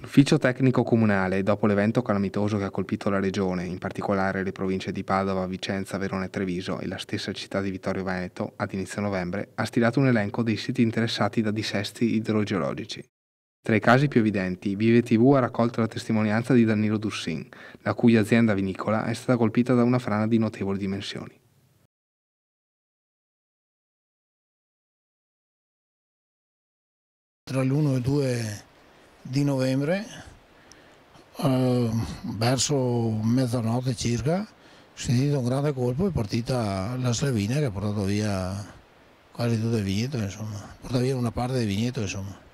L'ufficio tecnico comunale, dopo l'evento calamitoso che ha colpito la regione, in particolare le province di Padova, Vicenza, Verona e Treviso e la stessa città di Vittorio Veneto, ad inizio novembre, ha stilato un elenco dei siti interessati da dissesti idrogeologici. Tra i casi più evidenti, Vive TV ha raccolto la testimonianza di Danilo Dussin, la cui azienda vinicola è stata colpita da una frana di notevoli dimensioni. Tra l'1 e il 2 di novembre, verso mezzanotte circa, ho sentito un grande colpo e è partita la slavina che ha portato via quasi tutto il vigneto, insomma, ha portato via una parte del vigneto, insomma.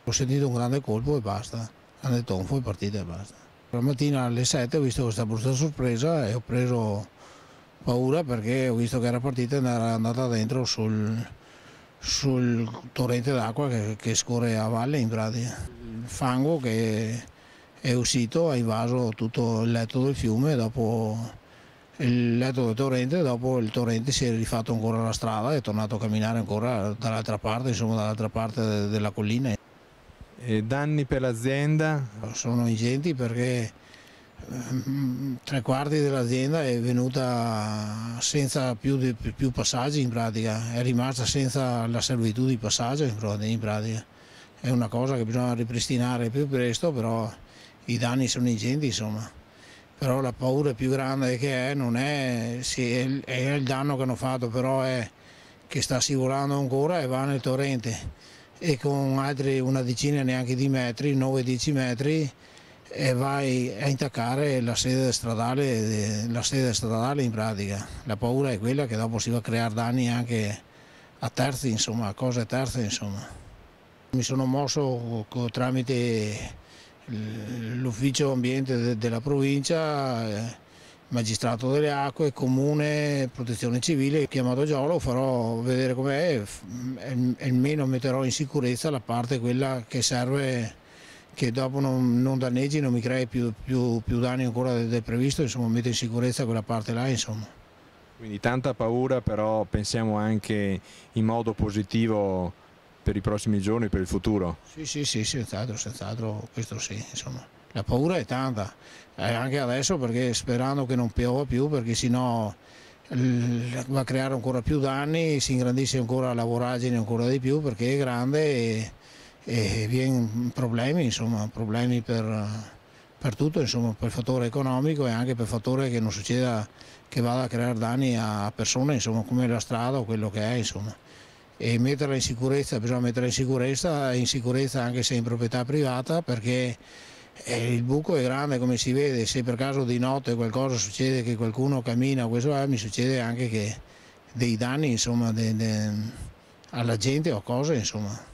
Ho sentito un grande colpo e basta, grande tonfo e partita e basta. La mattina alle 7 ho visto questa brutta sorpresa e ho preso paura perché ho visto che era partita ed era andata dentro sul torrente d'acqua che scorre a valle in pratica. Il fango che è uscito ha invaso tutto il letto del fiume, dopo il letto del torrente, dopo il torrente si è rifatto ancora la strada e è tornato a camminare ancora dall'altra parte, insomma dall'altra parte della collina. E danni per l'azienda? Sono ingenti perché tre quarti dell'azienda è venuta senza più passaggi in pratica, è rimasta senza la servitù di passaggio in pratica. È una cosa che bisogna ripristinare più presto, però i danni sono ingenti, insomma. Però la paura più grande che è non è, sì, è il danno che hanno fatto, però è che sta scivolando ancora e va nel torrente e con altri una decina neanche di metri, 9-10 metri, e vai a intaccare la sede stradale in pratica. La paura è quella che dopo si va a creare danni anche a terzi, insomma, a cose terze, insomma. Mi sono mosso tramite l'ufficio ambiente della provincia, magistrato delle acque, comune, protezione civile, chiamato Giolo, farò vedere com'è e almeno metterò in sicurezza la parte quella che serve, che dopo non danneggi, non mi crei più danni ancora del previsto, insomma metto in sicurezza quella parte là, insomma. Quindi tanta paura, però pensiamo anche in modo positivo per i prossimi giorni, per il futuro. Sì, senz'altro, questo sì, insomma. La paura è tanta, anche adesso perché sperando che non piova più, perché sennò va a creare ancora più danni, si ingrandisce ancora la voragine ancora di più perché è grande e viene problemi, insomma, problemi per tutto, insomma, per il fattore economico e anche per il fattore che non succeda che vada a creare danni a persone, insomma, come la strada o quello che è, insomma. E metterla in sicurezza, bisogna metterla in sicurezza anche se in proprietà privata, perché il buco è grande come si vede, se per caso di notte qualcosa succede, che qualcuno cammina, questo mi succede anche che dei danni, insomma, alla gente o cose, insomma.